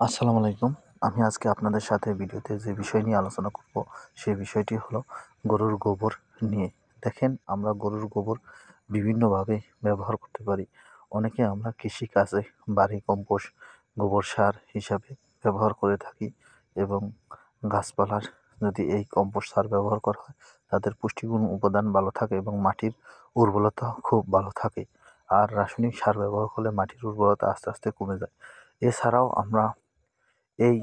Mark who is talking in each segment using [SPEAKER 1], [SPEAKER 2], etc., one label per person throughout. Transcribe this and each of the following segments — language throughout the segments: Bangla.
[SPEAKER 1] আসসালামু আলাইকুম। আমি আজকে আপনাদের সাথে ভিডিওতে যে বিষয় নিয়ে আলোচনা করব, সেই বিষয়টি হলো গরুর গোবর নিয়ে। দেখেন, আমরা গরুর গোবর বিভিন্নভাবে ব্যবহার করতে পারি। অনেকে আমরা কৃষিকাজে বাড়ি কম্পোস্ট, গোবর সার হিসাবে ব্যবহার করে থাকি এবং গাছপালার যদি এই কম্পোস্ট সার ব্যবহার করা হয়, তাদের পুষ্টিগুণ উপাদান ভালো থাকে এবং মাটির উর্বরতা খুব ভালো থাকে। আর রাসায়নিক সার ব্যবহার করলে মাটির উর্বরতা আস্তে আস্তে কমে যায়। এছাড়াও আমরা এই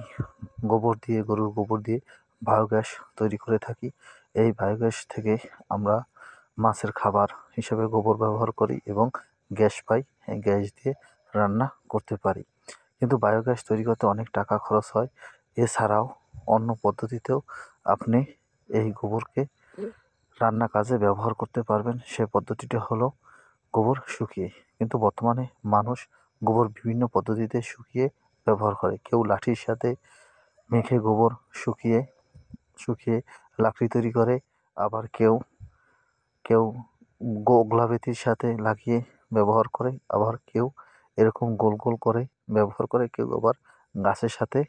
[SPEAKER 1] গরুর গোবর দিয়ে বায়োগ্যাস তৈরি করে থাকি। এই বায়োগ্যাস থেকে আমরা মাছের খাবার হিসেবে গোবর ব্যবহার করি এবং গ্যাস পাই। এই গ্যাস দিয়ে রান্না করতে পারি। কিন্তু বায়োগ্যাস তৈরি করতে অনেক টাকা খরচ হয়। এছাড়াও অন্য পদ্ধতিতেও আপনি এই গোবরকে রান্না কাজে ব্যবহার করতে পারবেন। সে পদ্ধতিটা হলো গোবর শুকিয়ে। কিন্তু বর্তমানে মানুষ গোবর বিভিন্ন পদ্ধতিতে শুকিয়ে ব্যবহার করে। কেউ লাঠির সাথে মেখে গোবর শুকিয়ে শুকিয়ে লাকড়ি তৈরি করে। আবার কেউ কেউ গোগলাবেতির সাথে লাগিয়ে ব্যবহার করে। আবার কেউ এরকম গোল গোল করে ব্যবহার করে। কেউ আবার গাছের সাথে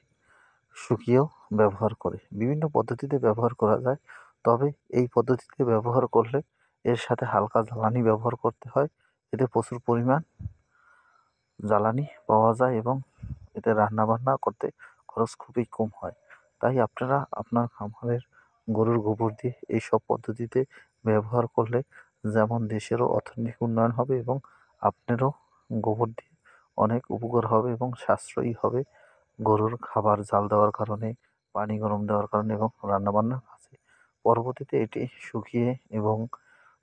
[SPEAKER 1] শুকিয়েও ব্যবহার করে। বিভিন্ন পদ্ধতিতে ব্যবহার করা যায়। তবে এই পদ্ধতিতে ব্যবহার করলে এর সাথে হালকা জ্বালানি ব্যবহার করতে হয়। এতে প্রচুর পরিমাণ জ্বালানি পাওয়া যায় এবং এতে রান্নাবান্না করতে খরচ খুবই কম হয়। তাই আপনারা আপনার খামারের গরুর গোবর দিয়ে এইসব পদ্ধতিতে ব্যবহার করলে যেমন দেশেরও অর্থনৈতিক উন্নয়ন হবে এবং আপনারও গোবর দিয়ে অনেক উপকার হবে এবং সাশ্রয়ী হবে গরুর খাবার জাল দেওয়ার কারণে, পানি গরম দেওয়ার কারণে এবং রান্নাবান্নার কাজে। পরবর্তীতে এটি শুকিয়ে এবং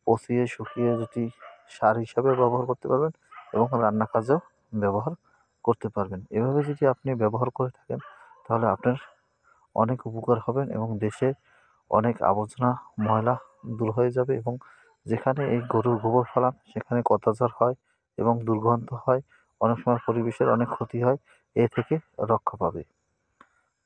[SPEAKER 1] পচিয়ে শুকিয়ে যদি সার হিসাবে ব্যবহার করতে পারবেন এবং রান্না কাজেও ব্যবহার করতে পারবেন। এভাবে যদি আপনি ব্যবহার করে থাকেন, তাহলে আপনার অনেক উপকার হবেন এবং দেশে অনেক আবর্জনা, ময়লা দূর হয়ে যাবে এবং যেখানে এই গরুর গোবর ফেলান সেখানে কতাঝার হয় এবং দুর্গন্ধ হয়। অনেক সময় পরিবেশের অনেক ক্ষতি হয়। এ থেকে রক্ষা পাবে।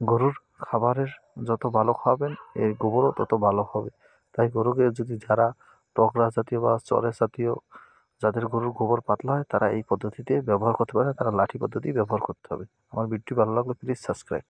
[SPEAKER 1] গরুর খাবারের যত ভালো খাওয়াবেন, এর গোবরও তত ভালো হবে। তাই গরুকে যদি যারা টগরা জাতীয় বা চড়ে জাতীয় যাদের গরুর গোবর পাতলা হয়, তারা এই পদ্ধতিতে ব্যবহার করতে পারে। তারা লাঠি পদ্ধতি ব্যবহার করতে হবে। আমার ভিডিওটি ভালো লাগলে প্লিজ সাবস্ক্রাইব।